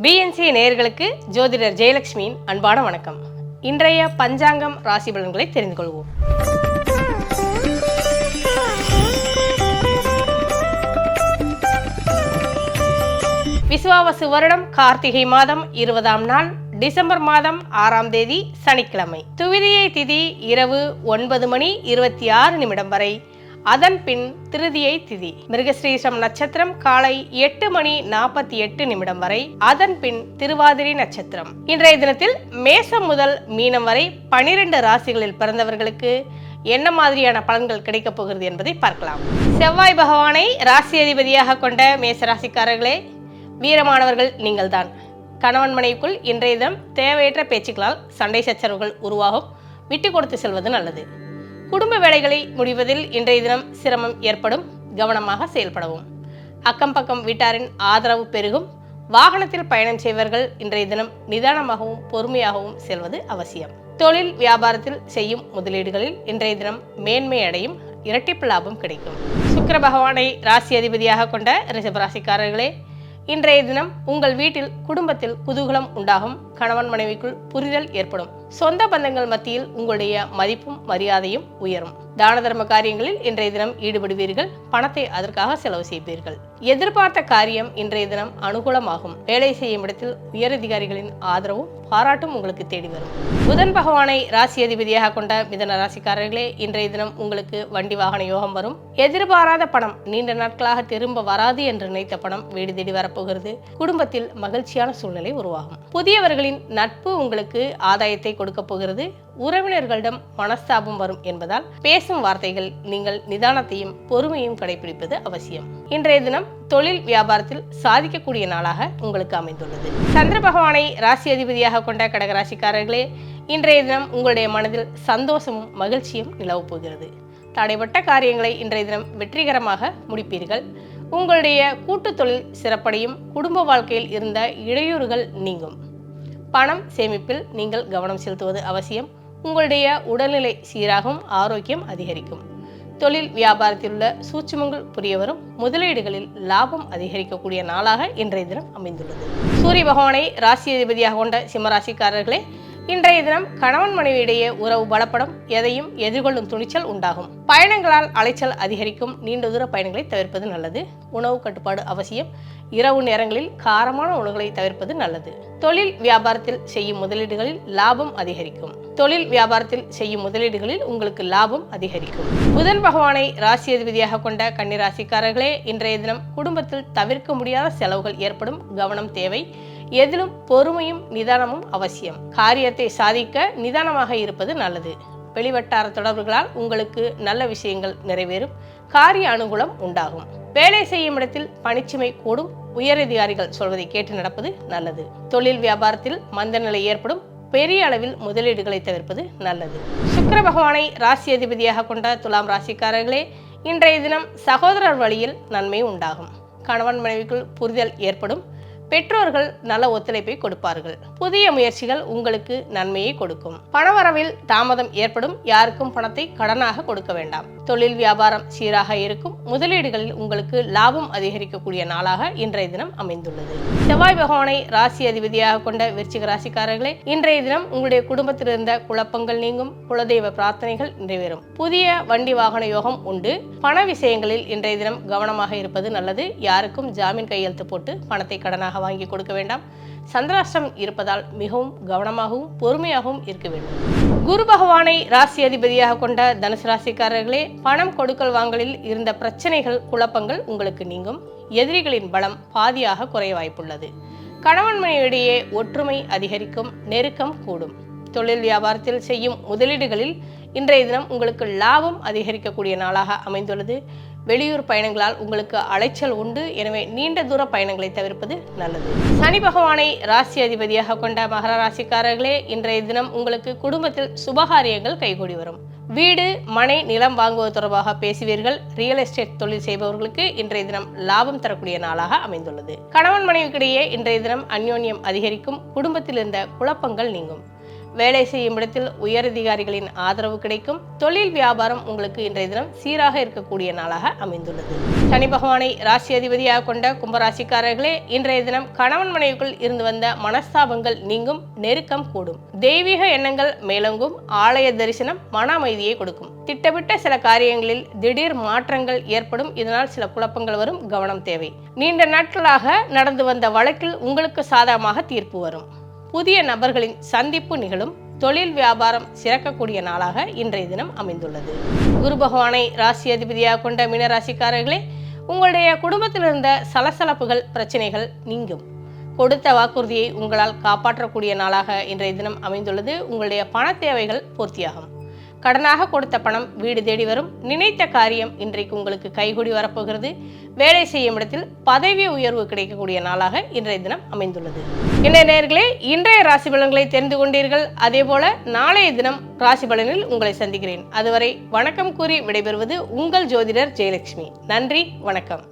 BNC நேயர்களுக்கு ஜோதிடர் ஜெயலட்சுமியின் அன்பான வணக்கம். இன்றைய பஞ்சாங்கம் ராசி பலன்களை தெரிந்து கொள்வோம். விசுவாவசு வருடம் கார்த்திகை மாதம் 20ஆம் நாள் டிசம்பர் மாதம் 6ஆம் தேதி சனிக்கிழமை. துவிதியை திதி இரவு 9:26 வரை, அதன் பின் திருதியை திதி. மிருகஸ்ரீஷம் நட்சத்திரம் காலை 8:48 வரை, அதன் பின் திருவாதிரை நட்சத்திரம். இன்றைய தினத்தில் மேசம் முதல் மீனம் வரை 12 ராசிகளில் பிறந்தவர்களுக்கு என்ன மாதிரியான பலன்கள் கிடைக்கப் போகிறது என்பதை பார்க்கலாம். செவ்வாய் பகவானை ராசி அதிபதியாக கொண்ட மேச ராசிக்காரர்களே, வீரமானவர்கள் நீங்கள்தான். கணவன் மனைவிக்குள் இன்றைய தினம் தேவையற்ற பேச்சுக்களால் சண்டை சச்சரவுகள் உருவாகும். விட்டு கொடுத்து செல்வது நல்லது. குடும்ப வேலைகளை முடிவதில் இன்றைய தினம் சிரமம் ஏற்படும். கவனமாக செயல்படவும். அக்கம் பக்கம் வீட்டாரின் ஆதரவு பெருகும். வாகனத்தில் பயணம் செய்வர்கள் இன்றைய தினம் நிதானமாகவும் பொறுமையாகவும் செல்வது அவசியம். தொழில் வியாபாரத்தில் செய்யும் முதலீடுகளில் இன்றைய தினம் மேன்மை அடையும். இரட்டிப்பு லாபம் கிடைக்கும். சுக்கிர பகவானை ராசி அதிபதியாக கொண்ட ரிஷபராசிக்காரர்களே, இன்றைய தினம் உங்கள் வீட்டில் குடும்பத்தில் குதூகலம் உண்டாகும். கணவன் மனைவிக்குள் புரிதல் ஏற்படும். சொந்த பந்தங்கள் மத்தியில் உங்களுடைய மதிப்பும் மரியாதையும் உயரும். தான தர்ம காரியங்களில் இன்றைய தினம் ஈடுபடுவீர்கள். பணத்தை அதற்காக செலவு செய்வீர்கள். எதிர்பார்த்த காரியம் இன்றைய தினம் அனுகூலமாகும். வேலை செய்யும் இடத்தில் உயரதிகாரிகளின் ஆதரவும் பாராட்டும் உங்களுக்கு தேடி வரும். புதன் பகவானை ராசி அதிபதியாக கொண்ட மிதன ராசிக்காரர்களே, இன்றைய தினம் உங்களுக்கு வண்டி வாகன யோகம் வரும். எதிர்பாராத பணம், நீண்ட நாட்களாக திரும்ப வராது என்று நினைத்த பணம் வீடு தேடி வரப்போகிறது. குடும்பத்தில் மகிழ்ச்சியான சூழ்நிலை உருவாகும். புதியவர்களின் நட்பு உங்களுக்கு ஆதாயத்தை கொடுக்க போகிறது. உறவினர்களிடம் மனஸ்தாபம் வரும் என்பதால் பேசும் வார்த்தைகள் நீங்கள் நிதானத்தையும் பொறுமையும் கடைபிடிப்பது அவசியம். இன்றைய தினம் தொழில் வியாபாரத்தில் சாதிக்கக்கூடிய நாளாக உங்களுக்கு அமைந்துள்ளது. சந்திர பகவானை ராசி அதிபதியாக கொண்ட கடகராசிக்காரர்களே, இன்றைய தினம் உங்களுடைய மனதில் சந்தோஷமும் மகிழ்ச்சியும் நிலவப் போகிறது. தடைப்பட்ட காரியங்களை இன்றைய தினம் வெற்றிகரமாக முடிப்பீர்கள். உங்களுடைய கூட்டு தொழில் சிறப்படையும். குடும்ப வாழ்க்கையில் இருந்த இடையூறுகள் நீங்கும். பணம் சேமிப்பில் நீங்கள் கவனம் செலுத்துவது அவசியம். உங்களுடைய உடல்நிலை சீராகும். ஆரோக்கியம் அதிகரிக்கும். தொழில் வியாபாரத்தில் உள்ள சூட்சுமங்கள் புரிய வரும். முதலீடுகளில் லாபம் அதிகரிக்கக்கூடிய நாளாக இன்றைய தினம் அமைந்துள்ளது. சூரிய பகவானை ராசி அதிபதியாக கொண்ட சிம்மராசிக்காரர்களே, இன்றைய தினம் கணவன் மனைவியிடையே உறவு பலப்படும். எதையும் எதிர்கொள்ளும் துணிச்சல் உண்டாகும். பயணங்களால் அலைச்சல் அதிகரிக்கும். நீண்ட தூர பயணங்களை தவிர்ப்பது நல்லது. உணவு கட்டுப்பாடு அவசியம். இரவு நேரங்களில் காரமான உணவுகளை தவிர்ப்பது நல்லது. தொழில் வியாபாரத்தில் செய்யும் முதலீடுகளில் லாபம் அதிகரிக்கும். தொழில் வியாபாரத்தில் செய்யும் முதலீடுகளில் உங்களுக்கு லாபம் அதிகரிக்கும். புதன் பகவானை ராசி அதிபதியாக கொண்ட கன்னிராசிக்காரர்களே, இன்றைய தினம் குடும்பத்தில் தவிர்க்க முடியாத செலவுகள் ஏற்படும். கவனம் தேவை. எதிலும் பொறுமையும் நிதானமும் அவசியம். காரியத்தை சாதிக்க நிதானமாக இருப்பது நல்லது. வெளிவட்டார தொடர்புகளால் உங்களுக்கு நல்ல விஷயங்கள் நிறைவேறும். காரிய அனுகூலம் உண்டாகும். வேலை செய்யும் இடத்தில் பணிச்சுமை கூடும். உயரதிகாரிகள் சொல்வதை கேட்டு நடப்பது நல்லது. தொழில் வியாபாரத்தில் மந்த நிலை ஏற்படும். பெரிய அளவில் முதலீடுகளை தவிர்ப்பது நல்லது. சுக்கிர பகவானை ராசி அதிபதியாக கொண்ட துலாம் ராசிக்காரர்களே, இன்றைய தினம் சகோதரர் வழியில் நன்மை உண்டாகும். கணவன் மனைவிக்குள் புரிதல் ஏற்படும். பெற்றோர்கள் நல்ல ஒத்துழைப்பை கொடுப்பார்கள். புதிய முயற்சிகள் உங்களுக்கு நன்மையை கொடுக்கும். பணவரவில் தாமதம் ஏற்படும். யாருக்கும் பணத்தை கடனாக கொடுக்க வேண்டாம். தொழில் வியாபாரம் சீராக இருக்கும். முதலீடுகளில் உங்களுக்கு லாபம் அதிகரிக்கக்கூடிய நாளாக இன்றைய தினம் அமைந்துள்ளது. செவ்வாய் பகவானை ராசி அதிபதியாக கொண்ட விருச்சிக ராசிக்காரர்களே, இன்றைய தினம் உங்களுடைய குடும்பத்தில் இருந்த குழப்பங்கள் நீங்கும். குலதெய்வ பிரார்த்தனைகள் நிறைவேறும். புதிய வண்டி வாகன யோகம் உண்டு. பண விஷயங்களில் இன்றைய தினம் கவனமாக இருப்பது நல்லது. யாருக்கும் ஜாமீன் கையெழுத்து போட்டு பணத்தை கடனாக வாங்கி கொடுக்க வேண்டாம். சந்திராஷ்டம் இருப்பதால் மிகவும் கவனமாகவும் பொறுமையாகவும் இருக்க வேண்டும். குரு பகவானை ராசி அதிபதியாக கொண்ட தனுசு ராசிக்காரர்களே, பணம் கொடுக்கல் வாங்கலில் இருந்த பிரச்சனைகள் குழப்பங்கள் உங்களுக்கு நீங்கும். எதிரிகளின் பலம் பாதியாக குறைய வாய்ப்புள்ளது. கணவன் மனைவியிடையே ஒற்றுமை அதிகரிக்கும். நெருக்கம் கூடும். தொழில் வியாபாரத்தில் செய்யும் முதலீடுகளில் இன்றைய தினம் உங்களுக்கு லாபம் அதிகரிக்கக்கூடிய நாளாக அமைந்துள்ளது. வெளியூர் பயணங்களால் உங்களுக்கு அலைச்சல் உண்டு. எனவே நீண்ட தூர பயணங்களை தவிர்ப்பது நல்லது. சனி பகவானை ராசி அதிபதியாக கொண்ட மகர ராசிக்காரர்களே, இன்றைய தினம் உங்களுக்கு குடும்பத்தில் சுபகாரியங்கள் கைகூடி வரும். வீடு மனை நிலம் வாங்குவது தொடர்பாக பேசுவீர்கள். ரியல் எஸ்டேட் தொழில் செய்பவர்களுக்கு இன்றைய தினம் லாபம் தரக்கூடிய நாளாக அமைந்துள்ளது. கணவன் மனைவிக்கிடையே இன்றைய தினம் அந்யோன்யம் அதிகரிக்கும். குடும்பத்தில் இருந்த குழப்பங்கள் நீங்கும். வேலை செய்யும் இடத்தில் உயரதிகாரிகளின் ஆதரவு கிடைக்கும். தொழில் வியாபாரம் உங்களுக்கு இன்றைய தினம் சீராக இருக்கக்கூடிய நாளாக அமைந்துள்ளது. சனி பகவானை ராசி அதிபதியாக கொண்ட கும்பராசிக்காரர்களே, இன்றைய தினம் கணவன் மனைவிக்குள் இருந்து வந்த மனஸ்தாபங்கள் நீங்கும், நெருக்கம் கூடும். தெய்வீக எண்ணங்கள் மேலோங்கும். ஆலய தரிசனம் மன அமைதியை கொடுக்கும். திட்டமிட்ட சில காரியங்களில் திடீர் மாற்றங்கள் ஏற்படும். இதனால் சில குழப்பங்கள் வரும், கவனம் தேவை. நீண்ட நாட்களாக நடந்து வந்த வழக்கில் உங்களுக்கு சாதகமாக தீர்ப்பு வரும். புதிய நபர்களின் சந்திப்பு நிகழும். தொழில் வியாபாரம் சிறக்கக்கூடிய நாளாக இன்றைய தினம் அமைந்துள்ளது. குரு பகவானை ராசி அதிபதியாக கொண்ட மீனராசிக்காரர்களே, உங்களுடைய குடும்பத்தில் இருந்த சலசலப்புகள், பிரச்சனைகள் நீங்கும். கொடுத்த வாக்குறுதியை உங்களால் காப்பாற்றக்கூடிய நாளாக இன்றைய தினம் அமைந்துள்ளது. உங்களுடைய பண தேவைகள் பூர்த்தியாகும். கடனாக கொடுத்த பணம் வீடு தேடி வரும். நினைத்த காரியம் இன்றைக்கு உங்களுக்கு கைகூடி வரப்போகிறது. வேலை செய்யும் இடத்தில் பதவி உயர்வு கிடைக்கக்கூடிய நாளாக இன்றைய தினம் அமைந்துள்ளது. இன்றைய நேயர்களே, இன்றைய ராசி பலன்களை தெரிந்து கொண்டீர்கள். அதே போல நாளைய தினம் ராசி பலனில் உங்களை சந்திக்கிறேன். அதுவரை வணக்கம் கூறி விடைபெறுவது உங்கள் ஜோதிடர் ஜெயலட்சுமி. நன்றி, வணக்கம்.